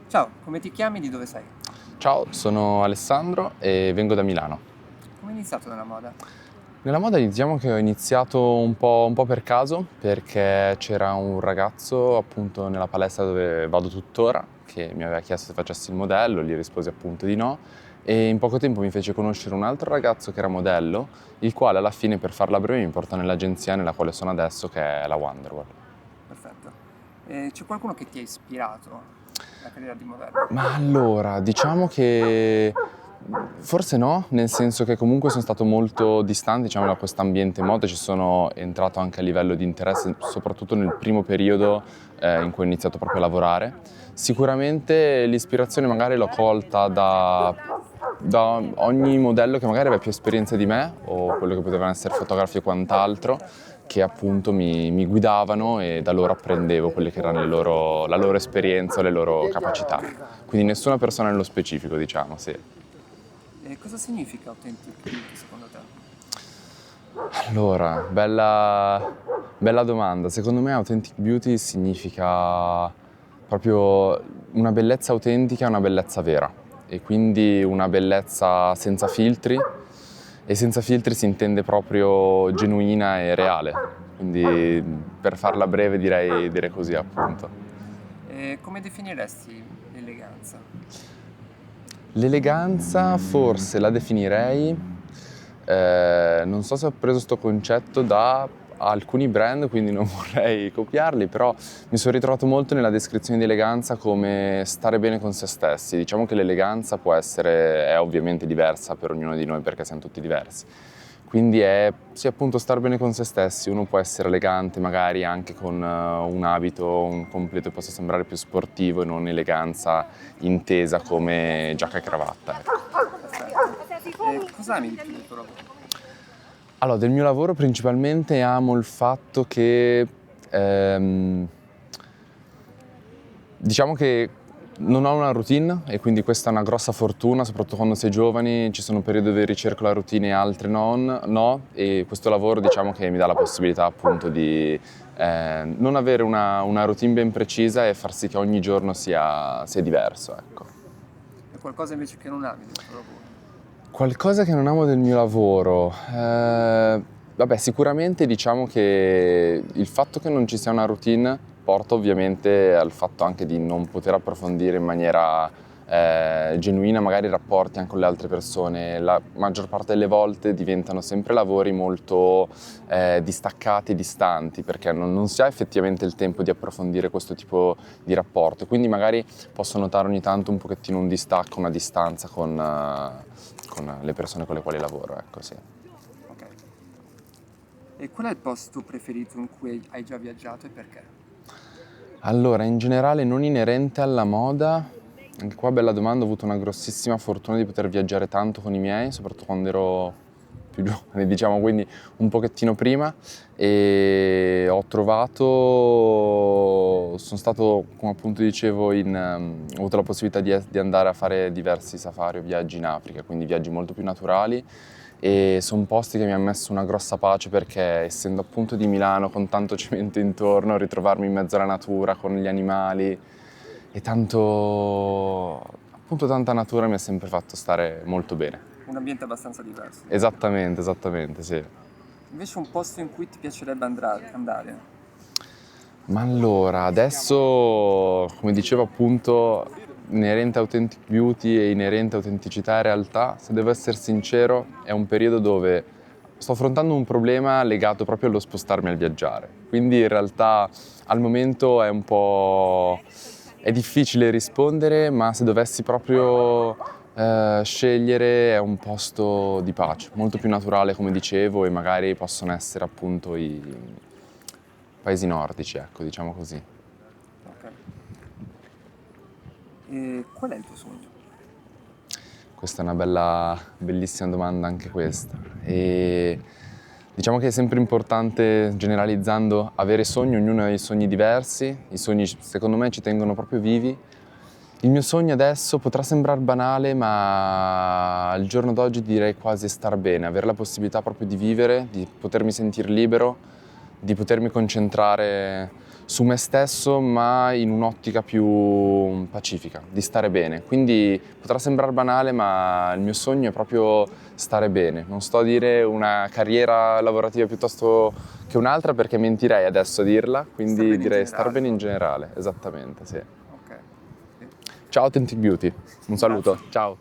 Ciao, come ti chiami? Di dove sei? Ciao, sono Alessandro e vengo da Milano. Come hai iniziato nella moda? Nella moda diciamo che ho iniziato un po' per caso, perché c'era un ragazzo appunto nella palestra dove vado tuttora che mi aveva chiesto se facessi il modello, gli risposi appunto di no e in poco tempo mi fece conoscere un altro ragazzo che era modello, il quale alla fine, per farla breve, mi porta nell'agenzia nella quale sono adesso, che è la Wonderwall. Perfetto. C'è qualcuno che ti ha ispirato alla carriera di modello? Ma allora, diciamo che forse no, nel senso che comunque sono stato molto distante, diciamo, da quest'ambiente moda, ci sono entrato anche a livello di interesse, soprattutto nel primo periodo in cui ho iniziato proprio a lavorare. Sicuramente l'ispirazione magari l'ho colta da ogni modello che magari aveva più esperienza di me, o quello che potevano essere fotografi o quant'altro, che appunto mi guidavano e da loro apprendevo quelle che erano la loro esperienza o le loro capacità. Quindi nessuna persona nello specifico, diciamo, sì. E cosa significa authentic beauty secondo te? Allora, bella domanda. Secondo me authentic beauty significa proprio una bellezza autentica e una bellezza vera. E quindi una bellezza senza filtri, e senza filtri si intende proprio genuina e reale. Quindi per farla breve direi così, appunto. E come definiresti l'eleganza? L'eleganza forse la definirei, non so se ho preso sto concetto da alcuni brand, quindi non vorrei copiarli, però mi sono ritrovato molto nella descrizione di eleganza come stare bene con se stessi. Diciamo che l'eleganza è ovviamente diversa per ognuno di noi perché siamo tutti diversi. Quindi è sì, appunto, star bene con se stessi. Uno può essere elegante magari anche con un abito, un completo che possa sembrare più sportivo e non eleganza intesa come giacca e cravatta, ecco. Perfetto. E cosa ami di più del tuo lavoro? Allora, del mio lavoro principalmente amo il fatto che diciamo che non ho una routine e quindi questa è una grossa fortuna, soprattutto quando sei giovani, ci sono periodi dove ricerco la routine e altri no, e questo lavoro diciamo che mi dà la possibilità appunto di non avere una routine ben precisa e far sì che ogni giorno sia diverso, ecco. E qualcosa invece che non ami del tuo lavoro? Qualcosa che non amo del mio lavoro? Vabbè, sicuramente diciamo che il fatto che non ci sia una routine porta ovviamente al fatto anche di non poter approfondire in maniera genuina magari i rapporti anche con le altre persone. La maggior parte delle volte diventano sempre lavori molto distaccati e distanti, perché non si ha effettivamente il tempo di approfondire questo tipo di rapporto. Quindi magari posso notare ogni tanto un pochettino un distacco, una distanza con le persone con le quali lavoro, ecco, sì. Ok. E qual è il posto preferito in cui hai già viaggiato e perché? Allora, in generale non inerente alla moda, anche qua bella domanda, ho avuto una grossissima fortuna di poter viaggiare tanto con i miei, soprattutto quando ero più giovane, diciamo, quindi un pochettino prima, e sono stato, come appunto dicevo, ho avuto la possibilità di andare a fare diversi safari o viaggi in Africa, quindi viaggi molto più naturali, e sono posti che mi hanno messo una grossa pace, perché essendo appunto di Milano con tanto cemento intorno, ritrovarmi in mezzo alla natura con gli animali e appunto tanta natura mi ha sempre fatto stare molto bene. Un ambiente abbastanza diverso. Esattamente, sì. Invece un posto in cui ti piacerebbe andare? Ma allora, adesso, come dicevo appunto, inerente a Authentic Beauty e inerente a autenticità e realtà, se devo essere sincero, è un periodo dove sto affrontando un problema legato proprio allo spostarmi al viaggiare. Quindi in realtà al momento è difficile rispondere, ma se dovessi proprio scegliere è un posto di pace, molto più naturale come dicevo, e magari possono essere appunto i paesi nordici, ecco, diciamo così. Ok. E qual è il tuo sogno? Questa è una bellissima domanda anche questa. E diciamo che è sempre importante, generalizzando, avere sogni, ognuno ha dei sogni diversi, i sogni secondo me ci tengono proprio vivi. Il mio sogno adesso potrà sembrare banale, ma al giorno d'oggi direi quasi star bene, avere la possibilità proprio di vivere, di potermi sentire libero, di potermi concentrare su me stesso, ma in un'ottica più pacifica, di stare bene. Quindi potrà sembrare banale, ma il mio sogno è proprio stare bene. Non sto a dire una carriera lavorativa piuttosto che un'altra, perché mentirei adesso a dirla, Star quindi bene in direi stare generale. bene in generale, esattamente, sì. Ok. Sì. Ciao Authentic Beauty, un saluto, Grazie. ciao.